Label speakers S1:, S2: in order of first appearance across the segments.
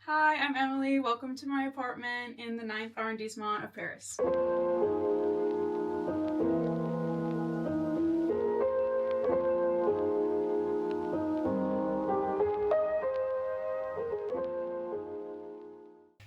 S1: Hi, I'm Emily. Welcome to my apartment in the 9th Arrondissement of Paris.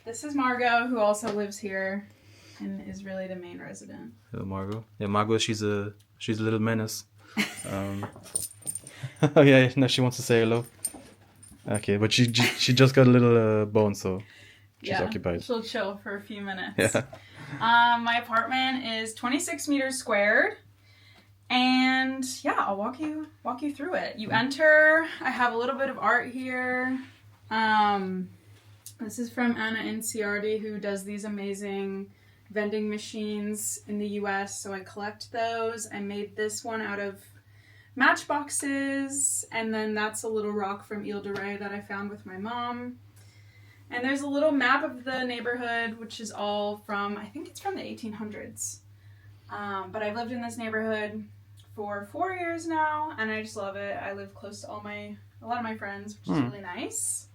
S1: This is Margot, who also lives here and is really the main resident.
S2: Hello, Margot. Yeah, Margot, she's a little menace. Oh yeah, now she wants to say hello. Okay, but she just got a little bone, so she's occupied.
S1: She'll chill for a few minutes.
S2: Yeah.
S1: My apartment is 26 meters squared, and yeah, I'll walk you through it. You enter. I have a little bit of art here. This is from Anna Inciardi, who does these amazing vending machines in the US, so I collect those. I made this one out of matchboxes, and then that's a little rock from Ile de Ré that I found with my mom. And there's a little map of the neighborhood, which is all from, I think it's from the 1800s. But I've lived in this neighborhood for 4 years now, and I just love it. I live close to a lot of my friends, which is really nice.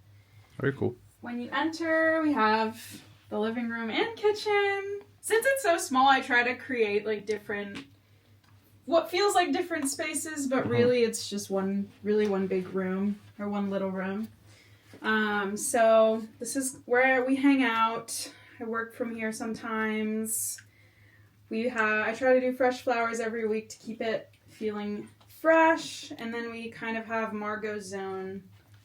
S2: Very cool.
S1: When you enter, we have the living room and kitchen. Since it's so small, I try to create like what feels like different spaces, but really it's just one big room, or one little room. So this is where we hang out. I work from here sometimes. I try to do fresh flowers every week to keep it feeling fresh. And then we kind of have Margot's zone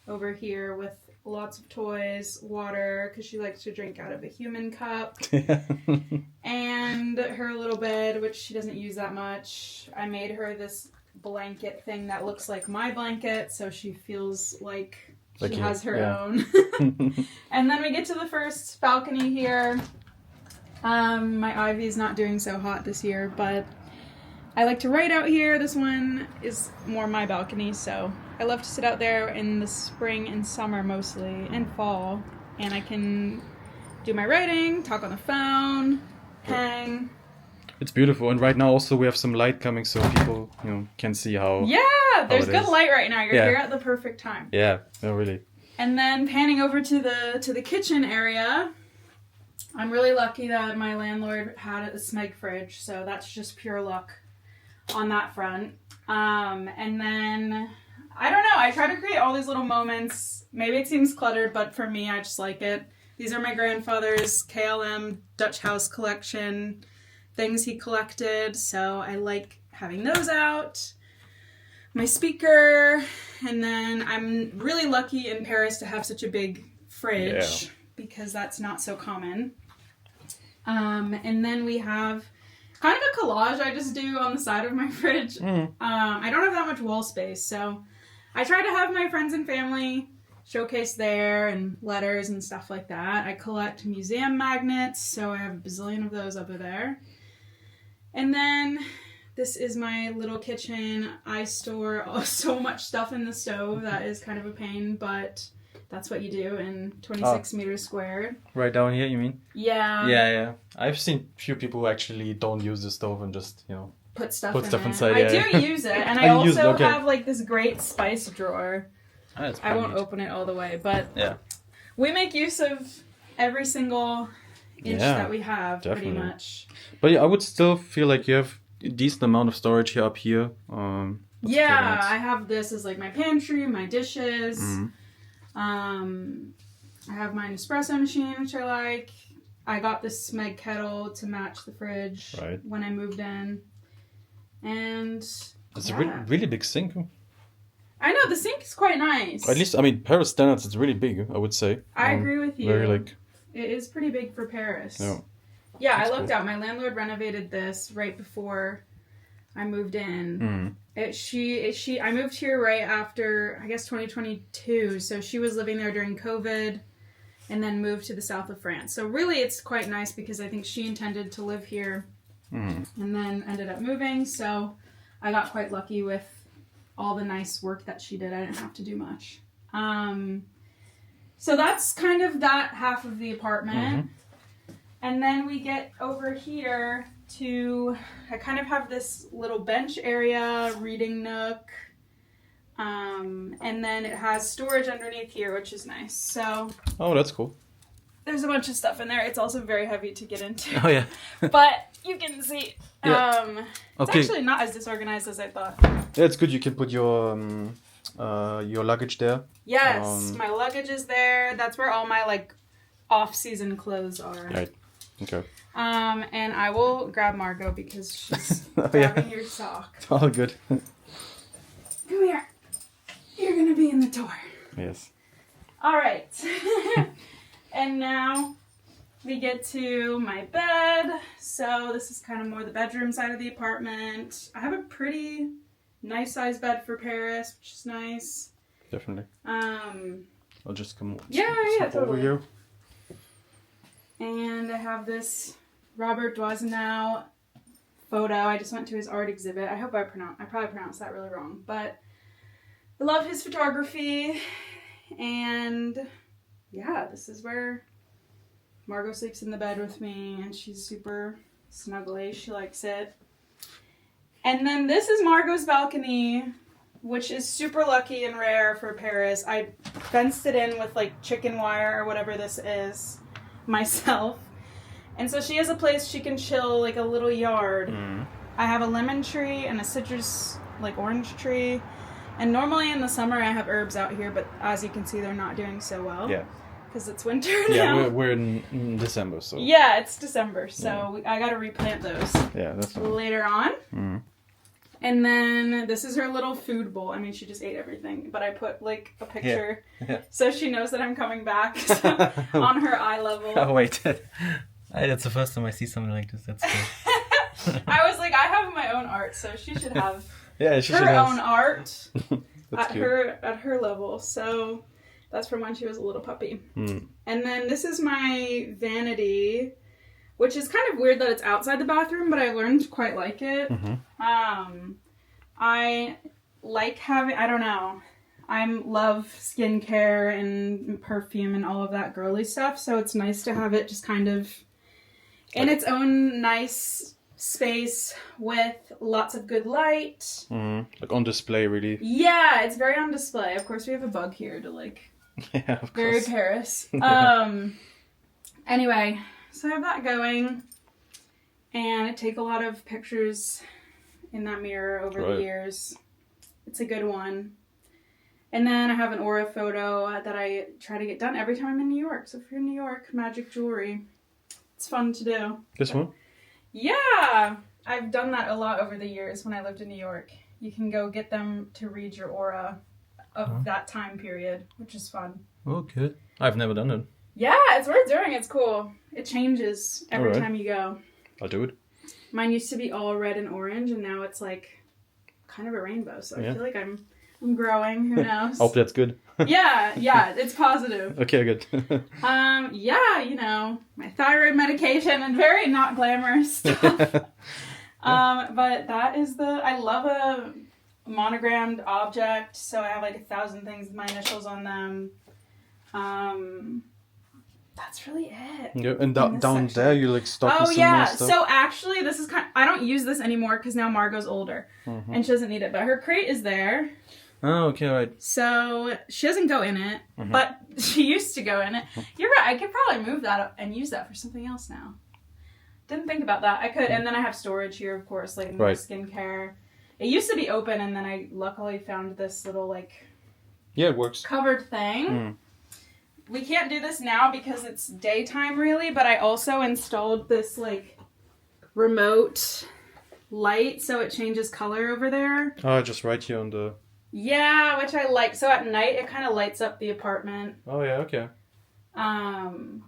S1: over here with lots of toys, water, because she likes to drink out of a human cup, and her little bed, which she doesn't use that much. I made her this blanket thing that looks like my blanket, so she feels like she has her own. And then we get to the first balcony here. My ivy is not doing so hot this year, but I like to write out here. This one is more my balcony, so I love to sit out there in the spring and summer mostly, and fall, and I can do my writing, talk on the phone, hang.
S2: It's beautiful, and right now also we have some light coming, so people can see how.
S1: Yeah, there's good light right now. You're here at the perfect time.
S2: Yeah, no, really.
S1: And then panning over to the kitchen area. I'm really lucky that my landlord had a Smeg fridge, so that's just pure luck on that front. And then, I don't know, I try to create all these little moments. Maybe it seems cluttered, but for me, I just like it. These are my grandfather's KLM Dutch house collection, things he collected, so I like having those out. My speaker, and then I'm really lucky in Paris to have such a big fridge, because that's not so common. And then we have kind of a collage I just do on the side of my fridge. I don't have that much wall space, so I try to have my friends and family showcase there, and letters and stuff like that. I collect museum magnets, so I have a bazillion of those over there. And then this is my little kitchen. I store so much stuff in the stove that is kind of a pain, but that's what you do in 26 meters squared.
S2: Right down here, you mean?
S1: Yeah.
S2: Yeah. I've seen few people who actually don't use the stove and just,
S1: put stuff
S2: inside.
S1: I do use it, and I also have like this great spice drawer. I won't open it all the way, but we make use of every single inch that we have, pretty much.
S2: But I would still feel like you have a decent amount of storage here up here.
S1: I have this as like my pantry, my dishes. I have my Nespresso machine, which I like. I got this Smeg kettle to match the fridge when I moved in. And
S2: it's a really big sink.
S1: I know, the sink is quite nice.
S2: At least, Paris standards, it's really big, I would say.
S1: I agree with you.
S2: Very
S1: it is pretty big for Paris.
S2: Yeah,
S1: I looked out. My landlord renovated this right before I moved in. I moved here right after, I guess, 2022. So she was living there during COVID and then moved to the south of France. So really it's quite nice, because I think she intended to live here and then ended up moving. So I got quite lucky with all the nice work that she did. I didn't have to do much. So that's kind of that half of the apartment. And then we get over here I kind of have this little bench area, reading nook. And then it has storage underneath here, which is nice. So
S2: Oh, that's cool.
S1: there's a bunch of stuff in there. It's also very heavy to get into.
S2: Oh, yeah.
S1: But you can see.
S2: Yeah.
S1: It's actually not as disorganized as I thought.
S2: Yeah, it's good. You can put your luggage there.
S1: Yes, my luggage is there. That's where all my like off-season clothes are.
S2: Right. Okay.
S1: And I will grab Margot because she's grabbing your sock.
S2: All good.
S1: Come here. You're gonna be in the tour.
S2: Yes.
S1: All right. And now we get to my bed. So this is kind of more the bedroom side of the apartment. I have a pretty nice size bed for Paris, which is nice.
S2: Definitely. I'll just come
S1: yeah,
S2: over
S1: totally.
S2: here.
S1: And I have this Robert Doisneau photo. I just went to his art exhibit. I hope I probably pronounced that really wrong, but I love his photography. And yeah, this is where Margot sleeps in the bed with me, and she's super snuggly. She likes it. And then this is Margot's balcony, which is super lucky and rare for Paris. I fenced it in with like chicken wire or whatever this is myself. And so she has a place she can chill, like a little yard. I have a lemon tree and a citrus, like orange tree. And normally in the summer I have herbs out here, but as you can see, they're not doing so well.
S2: Yeah.
S1: Because it's winter now.
S2: Yeah, we're in December, so.
S1: Yeah, it's December, so I gotta replant those.
S2: Yeah, that's fine.
S1: Later on.
S2: Mm.
S1: And then this is her little food bowl. I mean, she just ate everything, but I put like a picture so she knows that I'm coming back on her eye level.
S3: Oh, wait. That's the first time I see something like this. That's cool.
S1: I was like, I have my own art, so she should have
S2: she should
S1: her
S2: have.
S1: own art
S2: That's
S1: at her level. So that's from when she was a little puppy.
S2: Mm.
S1: And then this is my vanity, which is kind of weird that it's outside the bathroom, but I learned to quite like it.
S2: Mm-hmm.
S1: I like having, I don't know, I love skincare and perfume and all of that girly stuff, so it's nice to have it just kind of in its own nice space with lots of good light.
S2: Mm-hmm. Like on display, really.
S1: Yeah, it's very on display. Of course, we have a bug here to like,
S2: Yeah, of
S1: very
S2: course.
S1: Paris. Anyway, so I have that going, and I take a lot of pictures in that mirror over the years. It's a good one. And then I have an aura photo that I try to get done every time I'm in New York. So if you're in New York, magic jewelry. It's fun to do.
S2: This one?
S1: Yeah! I've done that a lot over the years when I lived in New York. You can go get them to read your aura of that time period, which is fun.
S3: Oh, good. I've never done it.
S1: Yeah, it's worth doing. It's cool. It changes every time you go.
S2: I'll do it.
S1: Mine used to be all red and orange, and now it's like kind of a rainbow. So I feel like I'm growing. Who knows?
S2: Hope that's good.
S1: Yeah, it's positive.
S2: Okay, good.
S1: Yeah, you know, my thyroid medication and very not glamorous stuff. But that is I love a monogrammed object, so I have like 1,000 things with my initials on them. That's really it.
S2: Yeah, and down there you like stocking some more stuff.
S1: So actually this is I don't use this anymore because now Margot's older and she doesn't need it, but her crate is there.
S3: Oh, okay, right.
S1: So she doesn't go in it, but she used to go in it. You're right, I could probably move that up and use that for something else now. Didn't think about that. I could, and then I have storage here, of course, like more skincare. It used to be open, and then I luckily found this little like
S2: it works.
S1: Covered thing. We can't do this now because it's daytime, really, but I also installed this like remote light, so it changes color over there.
S2: Oh, just right here on the...
S1: Yeah, which I like. So at night, it kind of lights up the apartment.
S2: Oh, yeah, okay.
S1: And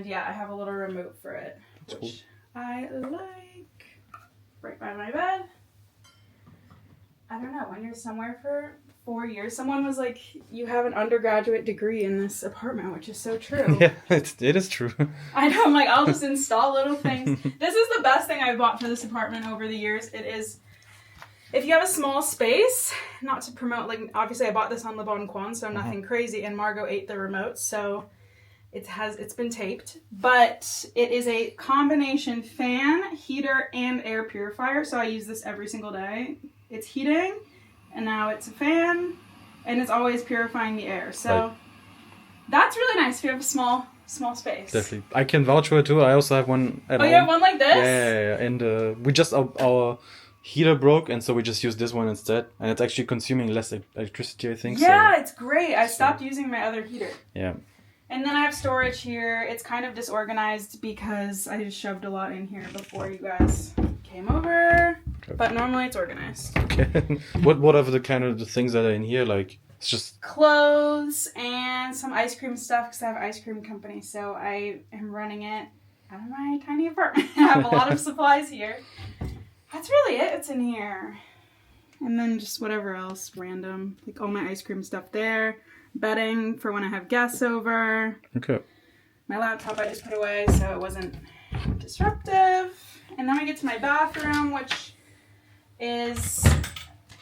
S1: yeah, I have a little remote for it,
S2: That's
S1: which I like. Right by my bed. I don't know, when you're somewhere for 4 years, someone was like, you have an undergraduate degree in this apartment, which is so true.
S2: Yeah, it is true.
S1: I know, I'm like, I'll just install little things. This is the best thing I've bought for this apartment over the years. It is, if you have a small space, not to promote, like, obviously I bought this on Le Bon Coin, so nothing crazy, and Margot ate the remote, so it's been taped. But it is a combination fan, heater, and air purifier, so I use this every single day. It's heating, and now it's a fan, and it's always purifying the air. So
S2: Right.
S1: that's really nice if you have a small space.
S2: Definitely. I can vouch for it too. I also have one at
S1: Oh,
S2: home.
S1: you have one like this?
S2: Yeah. And we just, our heater broke, and so we just used this one instead. And it's actually consuming less electricity, I think.
S1: Yeah,
S2: So,
S1: it's great. I stopped using my other heater.
S2: yeah.
S1: And then I have storage here. It's kind of disorganized because I just shoved a lot in here before you guys came over.
S2: Okay.
S1: But normally it's organized.
S2: Okay. What are the kind of the things that are in here? Like, it's just...
S1: Clothes and some ice cream stuff because I have an ice cream company. So I am running it out of my tiny apartment. I have a lot of supplies here. That's really it. It's in here. And then just whatever else random. Like all my ice cream stuff there. Bedding for when I have guests over.
S2: Okay.
S1: My laptop I just put away so it wasn't disruptive. And then we get to my bathroom, which is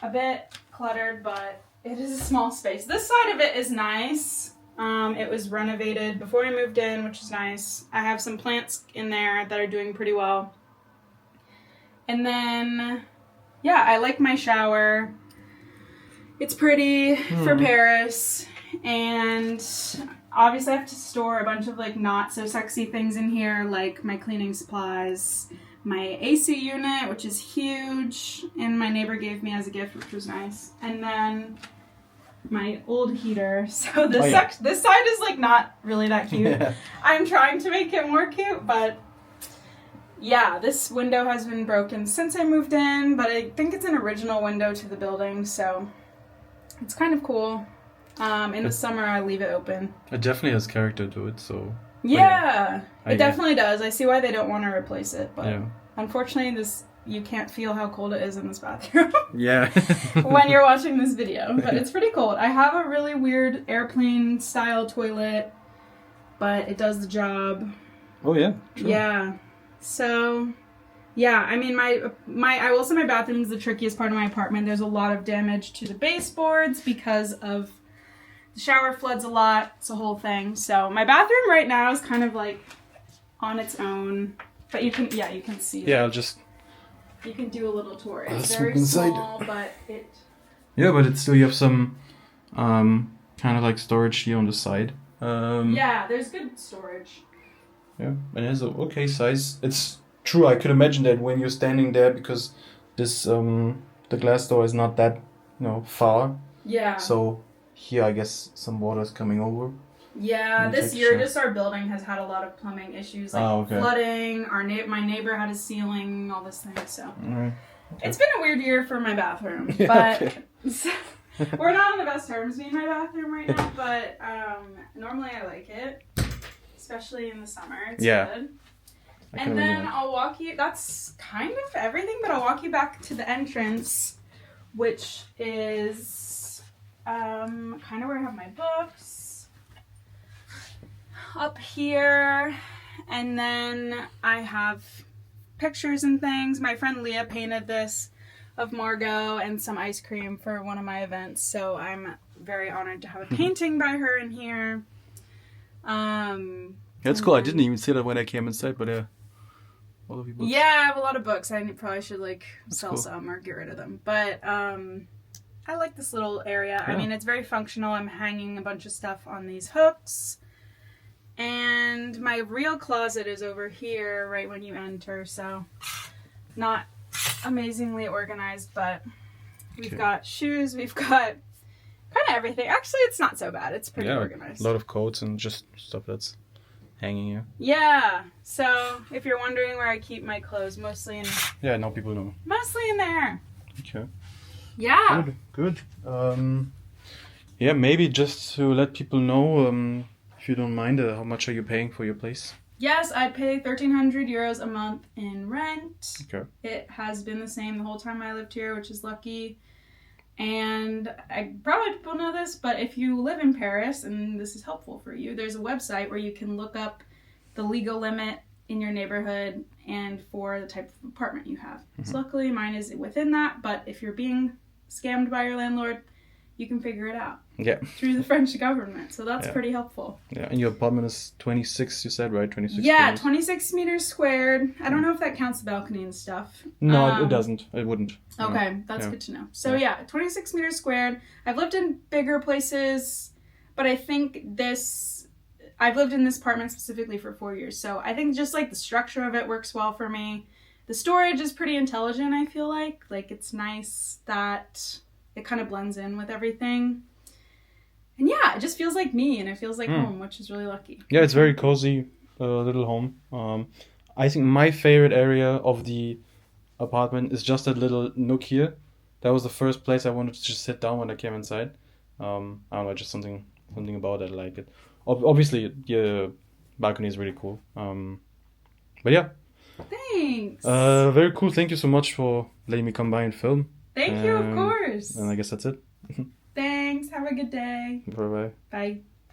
S1: a bit cluttered, but it is a small space. This side of it is nice. It was renovated before I moved in, which is nice. I have some plants in there that are doing pretty well. And then, yeah, I like my shower. It's pretty for Paris. And obviously I have to store a bunch of like not so sexy things in here, like my cleaning supplies, my AC unit, which is huge, and my neighbor gave me as a gift, which was nice. And then my old heater. So this this side is like not really that cute.
S2: Yeah.
S1: I'm trying to make it more cute, but yeah, this window has been broken since I moved in, but I think it's an original window to the building, so it's kind of cool. In the summer, I leave it open.
S2: It definitely has character to it, so...
S1: Yeah,
S2: I
S1: it definitely does. I see why they don't want to replace it, but
S2: Yeah.
S1: unfortunately, you can't feel how cold it is in this bathroom
S2: Yeah.
S1: when you're watching this video, but it's pretty cold. I have a really weird airplane-style toilet, but it does the job.
S2: Oh, yeah. True.
S1: Yeah. So, yeah, I mean, I will say my bathroom is the trickiest part of my apartment. There's a lot of damage to the baseboards because of the shower floods a lot. It's a whole thing. So my bathroom right now is kind of like on its own, but you can see.
S2: Yeah, I'll just...
S1: You can do a little tour. It's
S2: Let's
S1: very
S2: look inside.
S1: small, but it...
S2: Yeah, but it's still, you have some kind of like storage here on the side.
S1: yeah, there's good storage.
S2: Yeah, and it has a okay size. It's true, I could imagine that when you're standing there, because this the glass door is not that, far.
S1: Yeah.
S2: So here I guess some water is coming over.
S1: Yeah, this
S2: Take a
S1: year
S2: shot.
S1: just our building has had a lot of plumbing issues, like
S2: okay.
S1: flooding. My neighbor had his ceiling, all this thing. So
S2: Alright.
S1: it's been a weird year for my bathroom,
S2: Yeah,
S1: but
S2: okay.
S1: we're not on the best terms me and my bathroom right now. But normally I like it, especially in the summer. It's
S2: Yeah.
S1: good.
S2: I can
S1: And then
S2: imagine.
S1: I'll walk you. That's kind of everything, but I'll walk you back to the entrance, which is kind of where I have my books. Up here, and then I have pictures and things. My friend Leah painted this of Margot and some ice cream for one of my events, so I'm very honored to have a painting by her in here.
S2: That's cool. I didn't even see that when I came inside, but all of you books.
S1: Yeah, I have a lot of books. I probably should sell
S2: cool.
S1: some or get rid of them, but I like this little area.
S2: Yeah.
S1: I mean, it's very functional. I'm hanging a bunch of stuff on these hooks. And my real closet is over here right when you enter, so not amazingly organized, but we've
S2: Okay.
S1: got shoes, we've got kind of everything. Actually, it's not so bad. It's pretty organized.
S2: A lot of coats and just stuff that's hanging here.
S1: Yeah, so if you're wondering where I keep my clothes, mostly
S2: Yeah, now people know.
S1: in there.
S2: Okay.
S1: Yeah.
S2: Good. Yeah, maybe just to let people know, if you don't mind, how much are you paying for your place?
S1: Yes, I pay 1,300 euros a month in rent.
S2: Okay.
S1: It has been the same the whole time I lived here, which is lucky. And probably people know this, but if you live in Paris, and this is helpful for you, there's a website where you can look up the legal limit in your neighborhood and for the type of apartment you have. So luckily mine is within that, but if you're being scammed by your landlord, you can figure it out
S2: Yeah.
S1: through the French government. So that's
S2: Yeah.
S1: pretty helpful.
S2: Yeah, and your apartment is 26, you said, right? 26
S1: Yeah,
S2: square
S1: 26 meters squared. I don't know if that counts the balcony and stuff.
S2: No, it doesn't. It wouldn't. No.
S1: Okay, that's
S2: Yeah.
S1: good to know. So yeah, 26 meters squared. I've lived in bigger places, but I think I've lived in this apartment specifically for 4 years. So I think just like the structure of it works well for me. The storage is pretty intelligent, I feel like. Like it's nice that it kind of blends in with everything. And yeah, it just feels like me and it feels like home, which is really lucky.
S2: Yeah, it's very cozy little home. I think my favorite area of the apartment is just that little nook here. That was the first place I wanted to just sit down when I came inside. I don't know, just something about it. I like it. Obviously, the balcony is really cool. But yeah.
S1: Thanks.
S2: Very cool. Thank you so much for letting me come by and film.
S1: Thank you, of course.
S2: And I guess that's it.
S1: Thanks. Have a good day.
S2: Bye-bye.
S1: Bye.